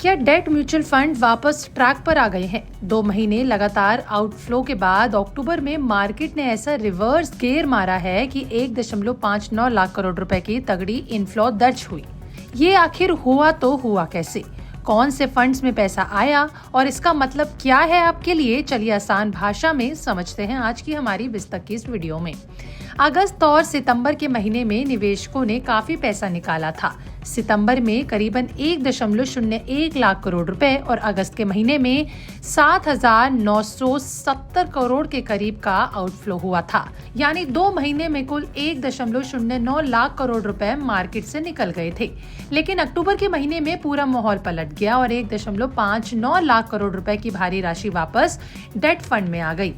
क्या debt mutual fund वापस track पर आ गए हैं? 2 महीने लगातार आउटफ्लो के बाद अक्टूबर में मार्केट ने ऐसा रिवर्स गियर मारा है कि 1.59 लाख करोड़ रुपए की तगड़ी इनफ्लो दर्ज हुई। ये आखिर हुआ तो हुआ कैसे? कौन से फंड्स में पैसा आया और इसका मतलब क्या है आपके लिए? चलिए आसान भाषा में समझते हैं आज की हमारी विस्तृत की इस वीडियो में। अगस्त और सितंबर के महीने में निवेशकों ने काफी पैसा निकाला था। सितंबर में करीबन 1.01 लाख करोड़ रुपए और अगस्त के महीने में 7,970 करोड़ के करीब का आउटफ्लो हुआ था। यानी 2 महीने में कुल 1.09 लाख करोड़ रुपए मार्केट से निकल गए थे। लेकिन अक्टूबर के महीने में पूरा माहौल पलट गया और 1.59 लाख करोड़ रुपए की भारी राशि वापस डेट फंड में आ गई।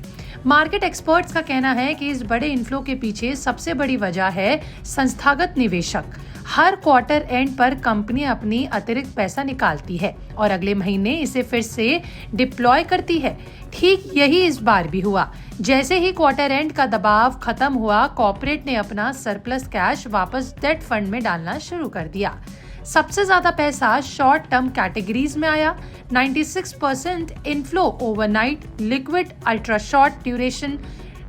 मार्केट एक्सपर्ट्स का कहना है कि इस बड़े इनफ्लो के पीछे सबसे बड़ी वजह है संस्थागत निवेशक। हर क्वार्टर एंड पर कंपनी अपनी अतिरिक्त पैसा निकालती है और अगले महीने इसे फिर से डिप्लॉय करती है। ठीक यही इस बार भी हुआ। जैसे ही क्वार्टर एंड का दबाव खत्म हुआ, कॉर्पोरेट ने अपना सरप्लस कैश वापस डेट फंड में डालना शुरू कर दिया। सबसे ज्यादा पैसा शॉर्ट टर्म कैटेगरीज में आया। 96% inflow overnight, liquid, ultra short duration,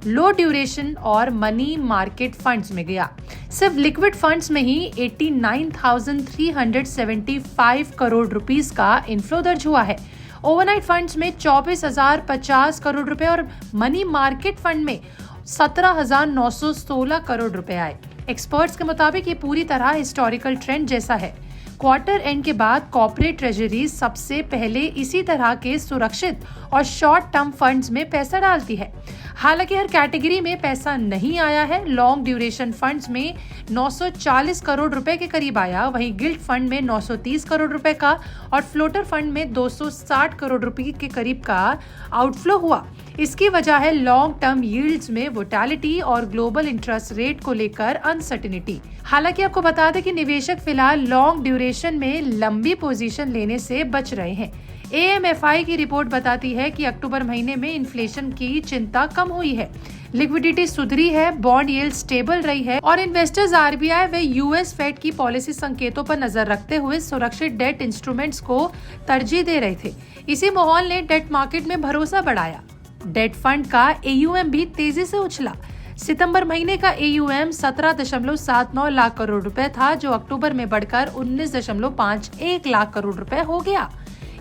low duration और मनी मार्केट फंड्स में गया। सिर्फ लिक्विड फंड्स में ही 89,375 करोड़ रुपीस का इनफ्लो दर्ज हुआ है। ओवरनाइट फंड्स में 24,050 करोड़ रुपए और मनी मार्केट फंड में 17,916 करोड़ रुपए आए। एक्सपर्ट्स के मुताबिक ये पूरी तरह हिस्टोरिकल ट्रेंड जैसा है। क्वार्टर एंड के बाद कॉर्पोरेट ट्रेजरी सबसे पहले इसी तरह के सुरक्षित और शॉर्ट टर्म फंड्स में पैसा डालती है। हालांकि हर कैटेगरी में पैसा नहीं आया है। लॉन्ग ड्यूरेशन फंड्स में 940 करोड़ रुपए के करीब आया, वहीं गिल्ट फंड में 930 करोड़ रुपए का और फ्लोटर फंड में 260 करोड़ रुपए के करीब का आउटफ्लो हुआ। इसकी वजह है लॉन्ग टर्म यील्ड्स में वोलेटिलिटी और ग्लोबल इंटरेस्ट रेट को लेकर अनसर्टेनिटी। हालांकि आपको बता दें कि निवेशक फिलहाल लॉन्ग ड्यूरेशन में लंबी पोजीशन लेने से बच रहे हैं। AMFI की रिपोर्ट बताती है कि अक्टूबर महीने में इन्फ्लेशन की चिंता कम हुई है, लिक्विडिटी सुधरी है, बॉन्ड यील्ड स्टेबल रही है और इन्वेस्टर्स RBI व US फेड की पॉलिसी संकेतों पर नजर रखते हुए सुरक्षित डेट इंस्ट्रूमेंट्स को तरजीह दे रहे थे। इसी माहौल ने डेट मार्केट में भरोसा बढ़ाया। डेट फंड का AUM भी तेजी से उछला। सितंबर महीने का AUM 17.79 लाख करोड़ रुपए था, जो अक्टूबर में बढ़कर 19.51 लाख करोड़ रुपए हो गया।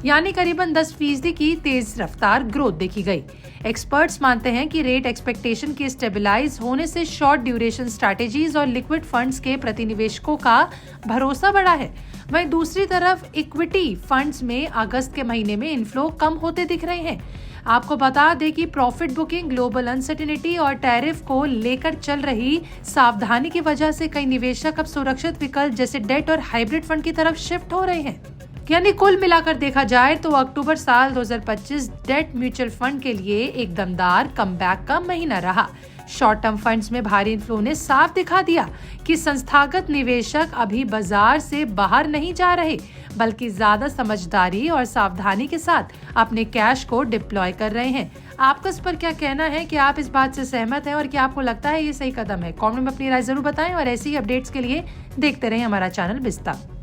यानी करीबन 10% की तेज रफ्तार ग्रोथ देखी गई। एक्सपर्ट्स मानते हैं कि रेट एक्सपेक्टेशन के स्टेबलाइज होने से शॉर्ट ड्यूरेशन स्ट्रैटेजीज और लिक्विड फंड्स के प्रति निवेशकों का भरोसा बढ़ा है। वहीं दूसरी तरफ इक्विटी फंड्स में अगस्त के महीने में इनफ्लो कम होते दिख रहे हैं। आपको बता दें कि प्रॉफिट बुकिंग, ग्लोबल अनसर्टेनिटी और टैरिफ को लेकर चल रही सावधानी की वजह से कई निवेशक अब सुरक्षित विकल्प जैसे डेट और हाइब्रिड फंड की तरफ शिफ्ट हो रहे हैं। यानी कुल मिलाकर देखा जाए तो अक्टूबर साल 2025 डेट म्यूचुअल फंड के लिए एक दमदार कमबैक का महीना रहा। शॉर्ट टर्म फंड्स में भारी इनफ्लो ने साफ दिखा दिया कि संस्थागत निवेशक अभी बाजार से बाहर नहीं जा रहे, बल्कि ज्यादा समझदारी और सावधानी के साथ अपने कैश को डिप्लॉय कर रहे हैं। आपका इस पर क्या कहना है? कि आप इस बात से सहमत हैं और क्या आपको लगता है ये सही कदम है? कमेंट में अपनी राय जरूर बताएं और ऐसी ही अपडेट्स के लिए देखते रहें हमारा चैनल विस्तार।